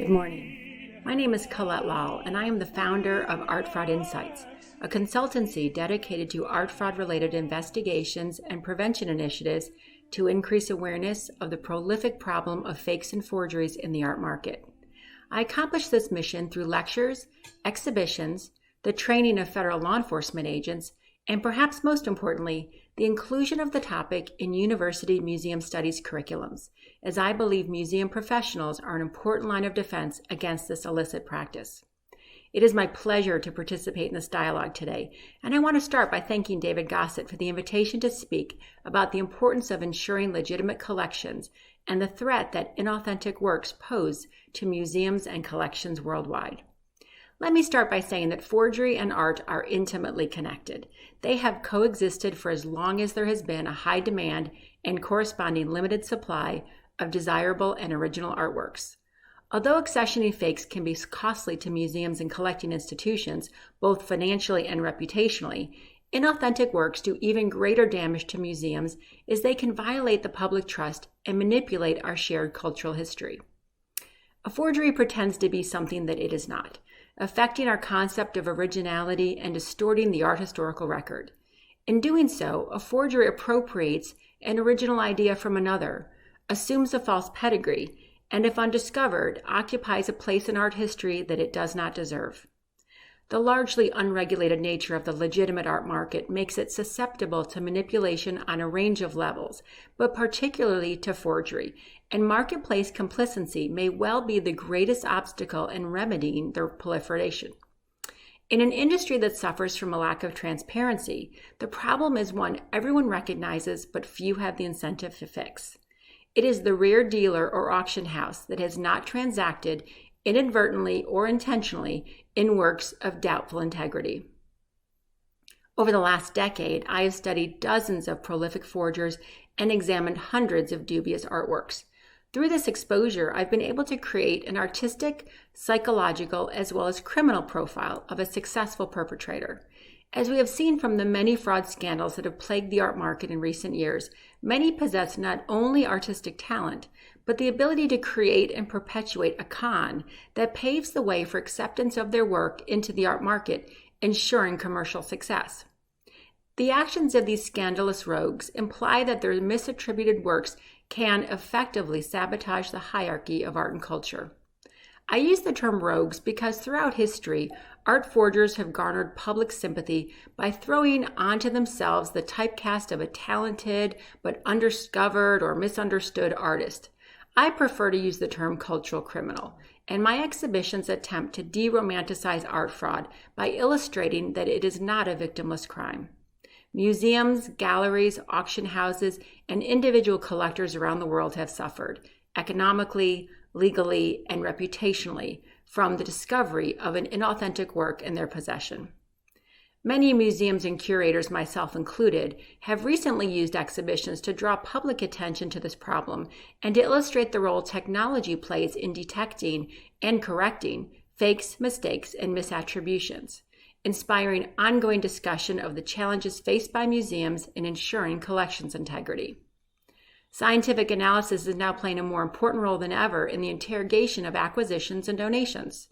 Good morning. My name is Colette Loll, and I am the founder of Art Fraud Insights, a consultancy dedicated to art fraud-related investigations and prevention initiatives to increase awareness of the prolific problem of fakes and forgeries in the art market. I accomplish this mission through lectures, exhibitions, the training of federal law enforcement agents, and perhaps most importantly, the inclusion of the topic in university museum studies curriculums, as I believe museum professionals are an important line of defense against this illicit practice. It is my pleasure to participate in this dialogue today, and I want to start by thanking David Gossett for the invitation to speak about the importance of ensuring legitimate collections and the threat that inauthentic works pose to museums and collections worldwide. Let me start by saying that forgery and art are intimately connected. They have coexisted for as long as there has been a high demand and corresponding limited supply of desirable and original artworks. Although accessioning fakes can be costly to museums and collecting institutions, both financially and reputationally, inauthentic works do even greater damage to museums as they can violate the public trust and manipulate our shared cultural history. A forgery pretends to be something that it is not, affecting our concept of originality and distorting the art historical record. In doing so, a forgery appropriates an original idea from another, assumes a false pedigree, and if undiscovered, occupies a place in art history that it does not deserve. The largely unregulated nature of the legitimate art market makes it susceptible to manipulation on a range of levels, but particularly to forgery, and marketplace complacency may well be the greatest obstacle in remedying their proliferation. In an industry that suffers from a lack of transparency, the problem is one everyone recognizes but few have the incentive to fix. It is the rare dealer or auction house that has not transacted inadvertently or intentionally in works of doubtful integrity. Over the last decade, I have studied dozens of prolific forgers and examined hundreds of dubious artworks. Through this exposure, I've been able to create an artistic, psychological, as well as criminal profile of a successful perpetrator. As we have seen from the many fraud scandals that have plagued the art market in recent years, many possess not only artistic talent, but the ability to create and perpetuate a con that paves the way for acceptance of their work into the art market, ensuring commercial success. The actions of these scandalous rogues imply that their misattributed works can effectively sabotage the hierarchy of art and culture. I use the term rogues because throughout history, art forgers have garnered public sympathy by throwing onto themselves the typecast of a talented but undiscovered or misunderstood artist. I prefer to use the term cultural criminal, and my exhibitions attempt to de-romanticize art fraud by illustrating that it is not a victimless crime. Museums, galleries, auction houses, and individual collectors around the world have suffered, economically, legally, and reputationally, from the discovery of an inauthentic work in their possession. Many museums and curators, myself included, have recently used exhibitions to draw public attention to this problem and to illustrate the role technology plays in detecting and correcting fakes, mistakes, and misattributions, inspiring ongoing discussion of the challenges faced by museums in ensuring collections integrity. Scientific analysis is now playing a more important role than ever in the interrogation of acquisitions and donations.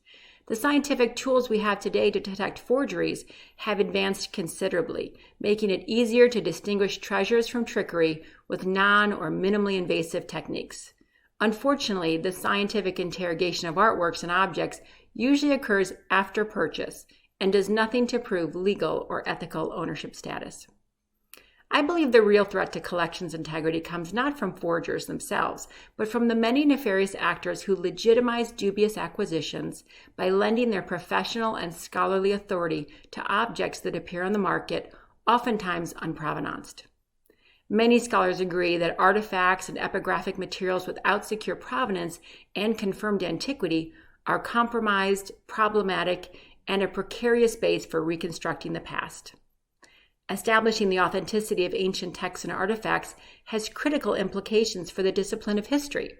The scientific tools we have today to detect forgeries have advanced considerably, making it easier to distinguish treasures from trickery with non- or minimally invasive techniques. Unfortunately, the scientific interrogation of artworks and objects usually occurs after purchase and does nothing to prove legal or ethical ownership status. I believe the real threat to collections integrity comes not from forgers themselves, but from the many nefarious actors who legitimize dubious acquisitions by lending their professional and scholarly authority to objects that appear on the market, oftentimes unprovenanced. Many scholars agree that artifacts and epigraphic materials without secure provenance and confirmed antiquity are compromised, problematic, and a precarious base for reconstructing the past. Establishing the authenticity of ancient texts and artifacts has critical implications for the discipline of history,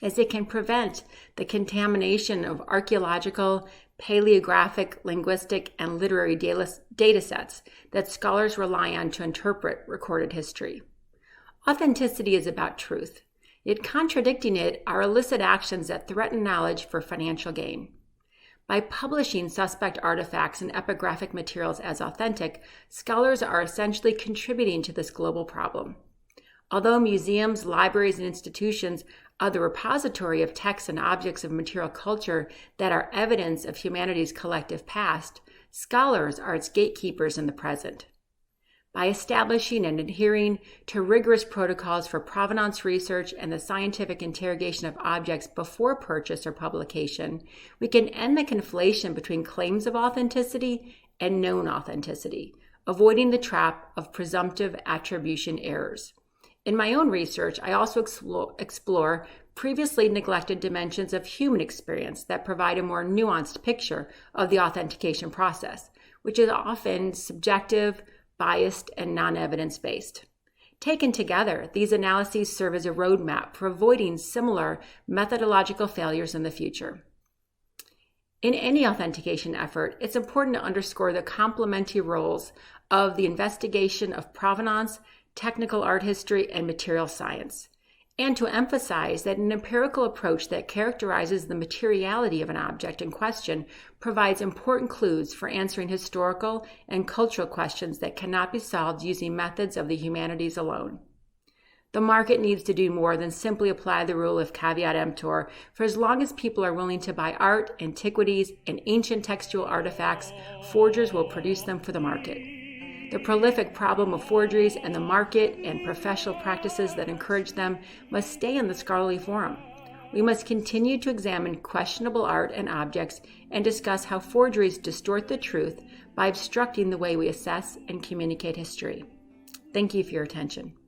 as it can prevent the contamination of archaeological, paleographic, linguistic, and literary data sets that scholars rely on to interpret recorded history. Authenticity is about truth. yet contradicting it are illicit actions that threaten knowledge for financial gain. By publishing suspect artifacts and epigraphic materials as authentic, scholars are essentially contributing to this global problem. Although museums, libraries, and institutions are the repository of texts and objects of material culture that are evidence of humanity's collective past, scholars are its gatekeepers in the present. By establishing and adhering to rigorous protocols for provenance research and the scientific interrogation of objects before purchase or publication, we can end the conflation between claims of authenticity and known authenticity, avoiding the trap of presumptive attribution errors. In my own research, I also explore previously neglected dimensions of human experience that provide a more nuanced picture of the authentication process, which is often subjective, biased, and non-evidence-based. Taken together, these analyses serve as a roadmap for avoiding similar methodological failures in the future. In any authentication effort, it's important to underscore the complementary roles of the investigation of provenance, technical art history, and material science, and to emphasize that an empirical approach that characterizes the materiality of an object in question provides important clues for answering historical and cultural questions that cannot be solved using methods of the humanities alone. The market needs to do more than simply apply the rule of caveat emptor, for as long as people are willing to buy art, antiquities, and ancient textual artifacts, forgers will produce them for the market. The prolific problem of forgeries and the market and professional practices that encourage them must stay in the scholarly forum. We must continue to examine questionable art and objects and discuss how forgeries distort the truth by obstructing the way we assess and communicate history. Thank you for your attention.